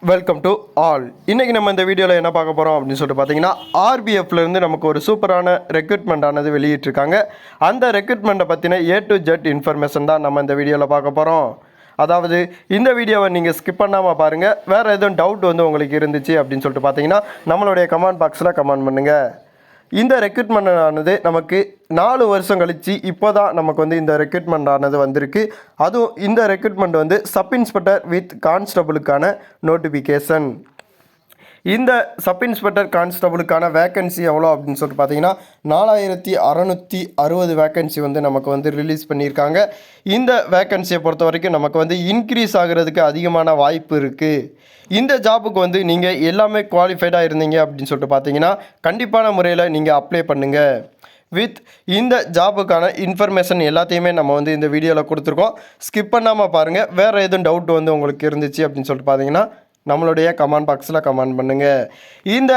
Welcome to all. இன்றைக்கி நம்ம இந்த வீடியோவில் என்ன பார்க்க போகிறோம் அப்படின்னு சொல்லிட்டு பார்த்தீங்கன்னா, ஆர்பிஎஃப்லேருந்து நமக்கு ஒரு சூப்பரான ரெக்ரூட்மெண்ட் ஆனது வெளியிட்டிருக்காங்க. அந்த ரெக்ரூட்மெண்ட்டை பற்றின ஏ டு ஜெட் இன்ஃபர்மேஷன் தான் நம்ம இந்த வீடியோவில் பார்க்க போகிறோம். அதாவது இந்த வீடியோவை நீங்கள் ஸ்கிப் பண்ணாமல் பாருங்கள். வேறு எதுவும் டவுட் வந்து உங்களுக்கு இருந்துச்சு அப்படின்னு சொல்லிட்டு பார்த்தீங்கன்னா நம்மளுடைய கமெண்ட் பாக்ஸில் கமெண்ட் பண்ணுங்கள். இந்த ரெக்ரூட்மெண்ட் ஆனது நமக்கு 4 வருஷம் கழித்து இப்போ தான் நமக்கு வந்து இந்த ரெக்ரூட்மெண்ட் ஆனது வந்திருக்கு. அதுவும் இந்த ரெக்ரூட்மெண்ட் வந்து சப் இன்ஸ்பெக்டர் வித் கான்ஸ்டபுளுக்கான நோட்டிஃபிகேஷன். இந்த சப் இன்ஸ்பெக்டர் கான்ஸ்டபுளுக்கான வேக்கன்சி எவ்வளோ அப்படின்னு சொல்லிட்டு பார்த்தீங்கன்னா 4660 வேக்கன்சி வந்து நமக்கு வந்து ரிலீஸ் பண்ணியிருக்காங்க. இந்த வேக்கன்சியை பொறுத்த வரைக்கும் நமக்கு வந்து இன்க்ரீஸ் ஆகிறதுக்கு அதிகமான வாய்ப்பு இருக்குது. இந்த ஜாபுக்கு வந்து நீங்கள் எல்லாமே குவாலிஃபைடாக இருந்தீங்க அப்படின்னு சொல்லிட்டு பார்த்தீங்கன்னா கண்டிப்பான முறையில் நீங்கள் அப்ளை பண்ணுங்கள். இந்த ஜாபுக்கான இன்ஃபர்மேஷன் எல்லாத்தையுமே நம்ம வந்து இந்த வீடியோவில் கொடுத்துருக்கோம். ஸ்கிப் பண்ணாமல் பாருங்கள். வேறு எதுவும் டவுட் வந்து உங்களுக்கு இருந்துச்சு அப்படின்னு சொல்லிட்டு பார்த்தீங்கன்னா நம்மளுடைய கமெண்ட் பாக்ஸில் கமெண்ட் பண்ணுங்கள். இந்த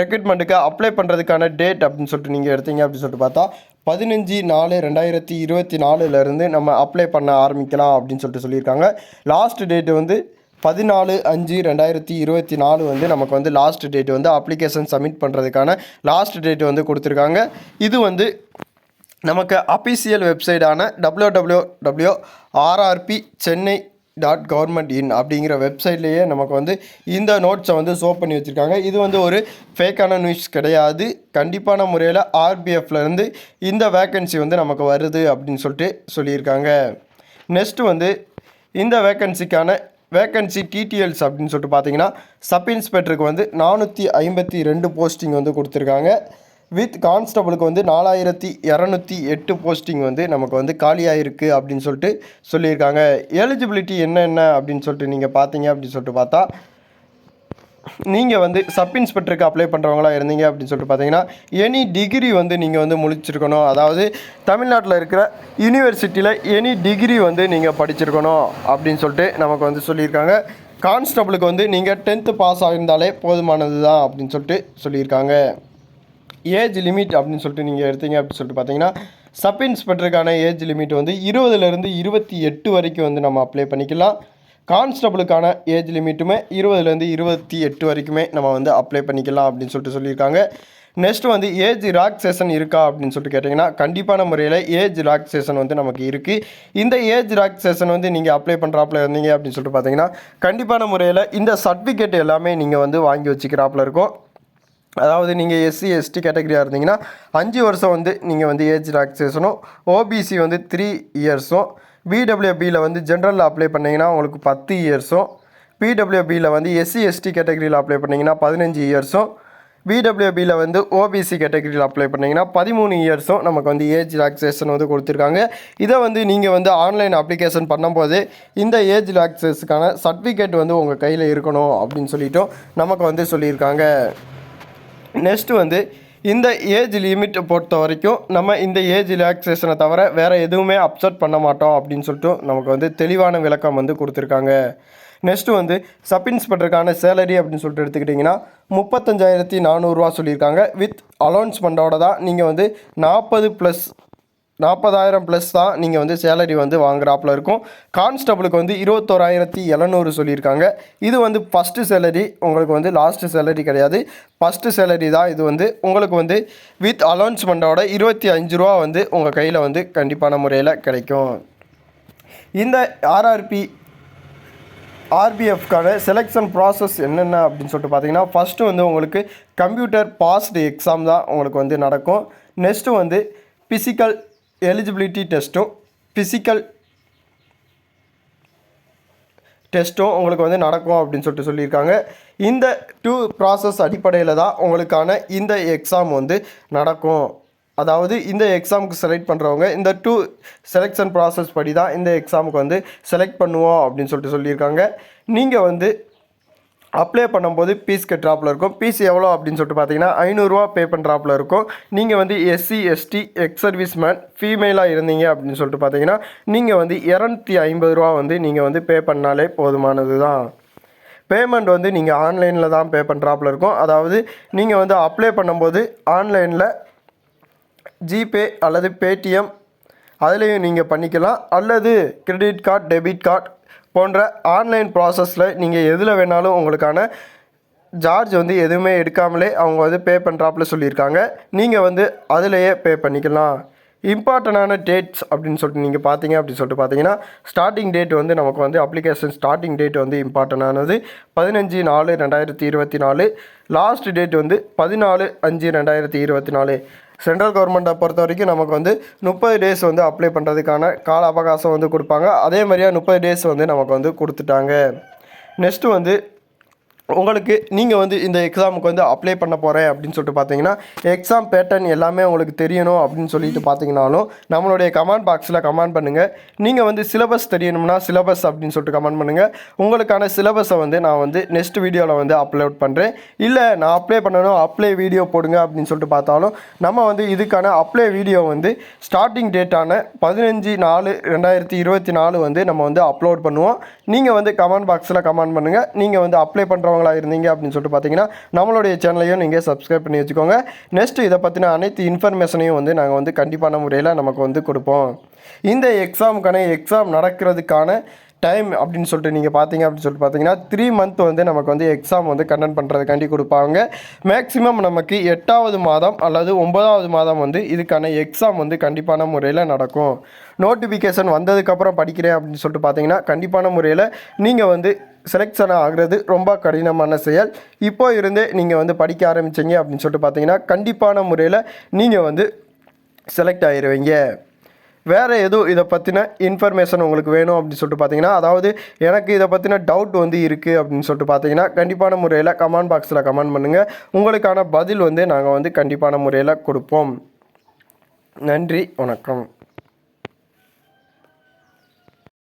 ரெக்ரூட்மெண்ட்டுக்கு அப்ளை பண்ணுறதுக்கான டேட் அப்படின்னு சொல்லிட்டு நீங்கள் எடுத்தீங்க அப்படின்னு சொல்லிட்டு பார்த்தா 15/4/2024 நம்ம அப்ளை பண்ண ஆரம்பிக்கலாம் அப்படின்னு சொல்லிட்டு சொல்லியிருக்காங்க. லாஸ்ட் டேட்டு வந்து 14/5/2024 வந்து நமக்கு வந்து லாஸ்ட் டேட் வந்து அப்ளிகேஷன் சப்மிட் பண்ணுறதுக்கான லாஸ்ட் டேட் வந்து கொடுத்துருக்காங்க. இது வந்து நமக்கு அஃபிஷியல் வெப்சைட்டான www.rrpchennai.government.in அப்படிங்கிற வெப்சைட்லேயே நமக்கு வந்து இந்த நோட்ஸை வந்து ஷோ பண்ணி வச்சுருக்காங்க. இது வந்து ஒரு ஃபேக்கான நியூஸ் கிடையாது. கண்டிப்பான முறையில் ஆர்பிஎஃப்லேருந்து இந்த வேக்கன்சி வந்து நமக்கு வருது அப்படின்னு சொல்லிட்டு சொல்லியிருக்காங்க. நெக்ஸ்ட்டு வந்து இந்த வேக்கன்சி டீட்டெயில்ஸ் அப்படின்னு சொல்லிட்டு பார்த்தீங்கன்னா சப் இன்ஸ்பெக்டருக்கு வந்து 452 போஸ்டிங் வந்து கொடுத்துருக்காங்க. வித் கான்ஸ்டபுளுக்கு வந்து 4208 போஸ்டிங் வந்து நமக்கு வந்து காலியாக இருக்குது அப்படின்னு சொல்லிட்டு சொல்லியிருக்காங்க. எலிஜிபிலிட்டி என்ன அப்படின்னு சொல்லிட்டு நீங்கள் பார்த்தீங்க அப்படின்னு சொல்லிட்டு பார்த்தா நீங்கள் வந்து சப் இன்ஸ்பெக்டருக்கு அப்ளை பண்ணுறவங்களா இருந்தீங்க அப்படின்னு சொல்லிட்டு பார்த்தீங்கன்னா எனி டிகிரி வந்து நீங்கள் வந்து முடிச்சிருக்கணும். அதாவது தமிழ்நாட்டில் இருக்கிற யூனிவர்சிட்டியில் எனி டிகிரி வந்து நீங்கள் படிச்சிருக்கணும் அப்படின்னு சொல்லிட்டு நமக்கு வந்து சொல்லியிருக்காங்க. கான்ஸ்டபுளுக்கு வந்து நீங்கள் 10th பாஸ் ஆகியிருந்தாலே போதுமானது தான் அப்படின்னு சொல்லிட்டு சொல்லியிருக்காங்க. ஏஜ் லிமிட் அப்படின்னு சொல்லிட்டு நீங்கள் எடுத்தீங்க அப்படின்னு சொல்லிட்டு பார்த்தீங்கன்னா சப் இன்ஸ்பெக்டருக்கான ஏஜ் லிமிட் வந்து 20லேருந்து 28 வரைக்கும் வந்து நம்ம அப்ளை பண்ணிக்கலாம். கான்ஸ்டபுளுக்கான ஏஜ் லிமிட்டுமே 20லேருந்து 28 வரைக்குமே நம்ம வந்து அப்ளை பண்ணிக்கலாம் அப்படின்னு சொல்லிட்டு சொல்லியிருக்காங்க. நெக்ஸ்ட் வந்து ஏஜ் ரிலாக்ஸேஷன் இருக்கா அப்படின்னு சொல்லிட்டு கேட்டிங்கன்னா கண்டிப்பான முறையில் ஏஜ் ரிலாக்ஸேஷன் வந்து நமக்கு இருக்குது. இந்த ஏஜ் ரிலாக்ஸேஷன் வந்து நீங்கள் அப்ளை பண்ணுறாப்புல இருந்தீங்க அப்படின்னு சொல்லிட்டு பார்த்தீங்கன்னா கண்டிப்பான முறையில் இந்த சர்டிஃபிகேட் எல்லாமே நீங்கள் வந்து வாங்கி வச்சுக்கிறாப்புல இருக்கும். அதாவது நீங்கள் SC ST கேட்டகரியாக இருந்தீங்கன்னா 5 வருஷம் வந்து நீங்கள் வந்து ஏஜ் ரிலாக்ஸேஷனும், ஓபிசி வந்து 3 இயர்ஸும், பிடபிள்யூபியில் வந்து ஜென்ரலில் அப்ளை பண்ணிங்கன்னா உங்களுக்கு 10 இயர்ஸும், பிடபிள்யூபியில் வந்து SC ST கேட்டகரியில் அப்ளை பண்ணிங்கன்னா 15 இயர்ஸும், பிடபிள்யூபியில் வந்து ஓபிசி கேட்டகரியில் அப்ளை பண்ணிங்கன்னா 13 இயர்ஸும் நமக்கு வந்து ஏஜ் ரிலாக்ஸேஷன் வந்து கொடுத்துருக்காங்க. இதை வந்து நீங்கள் வந்து ஆன்லைன் அப்ளிகேஷன் பண்ணும்போது இந்த ஏஜ் ரிலாக்ஸேஷனுக்கான சர்டிஃபிகேட் வந்து உங்கள் கையில் இருக்கணும் அப்படின்னு சொல்லிட்டும் நமக்கு வந்து சொல்லியிருக்காங்க. நெக்ஸ்ட்டு வந்து இந்த ஏஜ் லிமிட்டை பொறுத்த வரைக்கும் நம்ம இந்த ஏஜ் ரிலாக்ஸேஷனை தவிர வேறு எதுவுமே அப்செட் பண்ண மாட்டோம் அப்படின்னு சொல்லிட்டு நமக்கு வந்து தெளிவான விளக்கம் வந்து கொடுத்துருக்காங்க. நெக்ஸ்ட்டு வந்து சப் இன்ஸ்பெக்டருக்கான சேலரி அப்படின்னு சொல்லிட்டு எடுத்துக்கிட்டிங்கன்னா 35,400 சொல்லியிருக்காங்க. வித் அலௌன்ஸ்மெண்ட்டோட தான் நீங்கள் வந்து 40,000 ப்ளஸ் தான் நீங்கள் வந்து சேலரி வந்து வாங்குறாப்புல இருக்கும். கான்ஸ்டபுளுக்கு வந்து 21,700 சொல்லியிருக்காங்க. இது வந்து ஃபஸ்ட்டு சேலரி, உங்களுக்கு வந்து லாஸ்ட்டு சேலரி கிடையாது, ஃபஸ்ட்டு சேலரி தான். இது வந்து உங்களுக்கு வந்து வித் அலௌன்ஸ்மெண்ட்டோட 25 ரூபா வந்து உங்கள் கையில் வந்து கண்டிப்பான முறையில் கிடைக்கும். இந்த ஆர்பிஎஃப்கான செலெக்ஷன் ப்ராசஸ் என்னென்ன அப்படின்னு சொல்லிட்டு பார்த்தீங்கன்னா ஃபஸ்ட்டு வந்து உங்களுக்கு கம்ப்யூட்டர் பாஸ்டு எக்ஸாம் தான் உங்களுக்கு வந்து நடக்கும். நெக்ஸ்ட்டு வந்து ஃபிசிக்கல் எலிஜிபிலிட்டி டெஸ்ட்டும் உங்களுக்கு வந்து நடக்கும் அப்படின்னு சொல்லிட்டு சொல்லியிருக்காங்க. இந்த 2 ப்ராசஸ் அடிப்படையில் தான் உங்களுக்கான இந்த எக்ஸாம் வந்து நடக்கும். அதாவது இந்த எக்ஸாமுக்கு செலக்ட் பண்ணுறவங்க இந்த 2 செலெக்ஷன் ப்ராசஸ் படி தான் இந்த எக்ஸாமுக்கு வந்து செலக்ட் பண்ணுவோம் அப்படின்னு சொல்லிட்டு சொல்லியிருக்காங்க. நீங்கள் வந்து அப்ளை பண்ணும்போது ஃபீஸ் கட்டுறாப்புல இருக்கும். ஃபீஸ் எவ்வளோ அப்படின்னு சொல்லிட்டு பார்த்தீங்கன்னா 500 ரூபா பே பண்ணுறாப்புல இருக்கும். நீங்கள் வந்து SC ST ex service man ஃபீமேலாக இருந்தீங்க அப்படின்னு சொல்லிட்டு பார்த்தீங்கன்னா நீங்கள் வந்து 250 ரூபா வந்து நீங்கள் வந்து பே பண்ணாலே போதுமானது தான். பேமெண்ட் வந்து நீங்கள் ஆன்லைனில் தான் பே பண்ணுறாப்புல இருக்கும். அதாவது நீங்கள் வந்து அப்ளை பண்ணும்போது ஆன்லைனில் ஜிபே அல்லது பேடிஎம் அதுலேயும் நீங்கள் பண்ணிக்கலாம். அல்லது கிரெடிட் கார்டு, டெபிட் கார்டு, போன்ற ஆன்லைன் ப்ராசஸில் நீங்கள் எதில் வேணாலும் உங்களுக்கான சார்ஜ் வந்து எதுவுமே எடுக்காமலே அவங்க வந்து பே பண்ணுறாப்புல சொல்லியிருக்காங்க. நீங்கள் வந்து அதிலேயே பே பண்ணிக்கலாம். இம்பார்ட்டண்டான டேட்ஸ் அப்படின்னு சொல்லிட்டு நீங்கள் பார்த்தீங்கன்னா ஸ்டார்டிங் டேட் வந்து நமக்கு வந்து அப்ளிகேஷன் ஸ்டார்டிங் டேட் வந்து இம்பார்ட்டண்டானது 15/4/2024. லாஸ்ட் டேட் வந்து 14/5/2024. சென்ட்ரல் கவர்மெண்ட்டை பொறுத்த வரைக்கும் நமக்கு வந்து 30 டேஸ் வந்து அப்ளை பண்ணுறதுக்கான கால அவகாசம் வந்து கொடுப்பாங்க. அதே மாதிரியா 30 டேஸ் வந்து நமக்கு வந்து கொடுத்துட்டாங்க. நெக்ஸ்ட்டு வந்து உங்களுக்கு நீங்கள் வந்து இந்த எக்ஸாமுக்கு வந்து அப்ளை பண்ண போகிறேன் அப்படின்னு சொல்லிட்டு பார்த்தீங்கன்னா எக்ஸாம் பேட்டர்ன் எல்லாமே உங்களுக்கு தெரியணும் அப்படின்னு சொல்லிட்டு பார்த்தீங்கன்னாலும் நம்மளுடைய கமெண்ட் பாக்ஸில் கமெண்ட் பண்ணுங்கள். நீங்கள் வந்து சிலபஸ் தெரியணும்னா சிலபஸ் அப்படின்னு சொல்லிட்டு கமெண்ட் பண்ணுங்கள். உங்களுக்கான சிலபஸை வந்து நான் வந்து நெக்ஸ்ட் வீடியோவில் வந்து அப்லோட் பண்ணுறேன். இல்லை நான் அப்ளை பண்ணணும் அப்ளை வீடியோ போடுங்க அப்படின்னு சொல்லிட்டு பார்த்தாலும் நம்ம வந்து இதுக்கான அப்ளை வீடியோ வந்து ஸ்டார்டிங் டேட்டான 15/4/2024 வந்து நம்ம வந்து அப்லோட் பண்ணுவோம். நீங்கள் வந்து கமெண்ட் பாக்ஸில் கமெண்ட் பண்ணுங்கள். நீங்கள் வந்து அப்ளை பண்ணுறவங்களா இருந்தீங்க அப்படின்னு சொல்லிட்டு பார்த்தீங்கன்னா நம்மளுடைய சேனலையும் நீங்கள் சப்ஸ்கிரைப் பண்ணி வச்சுக்கோங்க. நெக்ஸ்ட் இதை பற்றின அனைத்து இன்ஃபர்மேஷனையும் வந்து நாங்கள் வந்து கண்டிப்பான முறையில் நமக்கு வந்து கொடுப்போம். இந்த எக்ஸாம் நடக்கிறதுக்கான டைம் அப்படின்னு சொல்லிட்டு நீங்கள் பார்த்தீங்கன்னா 3 மந்த் வந்து நமக்கு வந்து எக்ஸாம் வந்து கண்டக்ட் பண்ணுறதுக்காண்டி கொடுப்பாங்க. மேக்ஸிமம் நமக்கு 8வது மாதம் அல்லது 9வது மாதம் வந்து இதுக்கான எக்ஸாம் வந்து கண்டிப்பான முறையில் நடக்கும். நோட்டிஃபிகேஷன் வந்ததுக்கப்புறம் படிக்கிறேன் அப்படின்னு சொல்லிட்டு பார்த்தீங்கன்னா கண்டிப்பான முறையில் நீங்கள் வந்து செலெக்ஷன் ஆகிறது ரொம்ப கடினமான செயல். இப்போ இருந்தே நீங்கள் வந்து படிக்க ஆரம்பிச்சிங்க அப்படின்னு சொல்லிட்டு பார்த்தீங்கன்னா கண்டிப்பான முறையில் நீங்கள் வந்து செலக்ட் ஆகிடுவீங்க. வேறு எதுவும் இதை பற்றின இன்ஃபர்மேஷன் உங்களுக்கு வேணும் அப்படின்னு சொல்லிட்டு பார்த்தீங்கன்னா அதாவது எனக்கு இதை பற்றின டவுட் வந்து இருக்குது அப்படின்னு சொல்லிட்டு பார்த்தீங்கன்னா கண்டிப்பான முறையில் கமெண்ட் பாக்ஸில் கமெண்ட் பண்ணுங்கள். உங்களுக்கான பதில் வந்து நாங்கள் வந்து கண்டிப்பான முறையில் கொடுப்போம். நன்றி, வணக்கம்.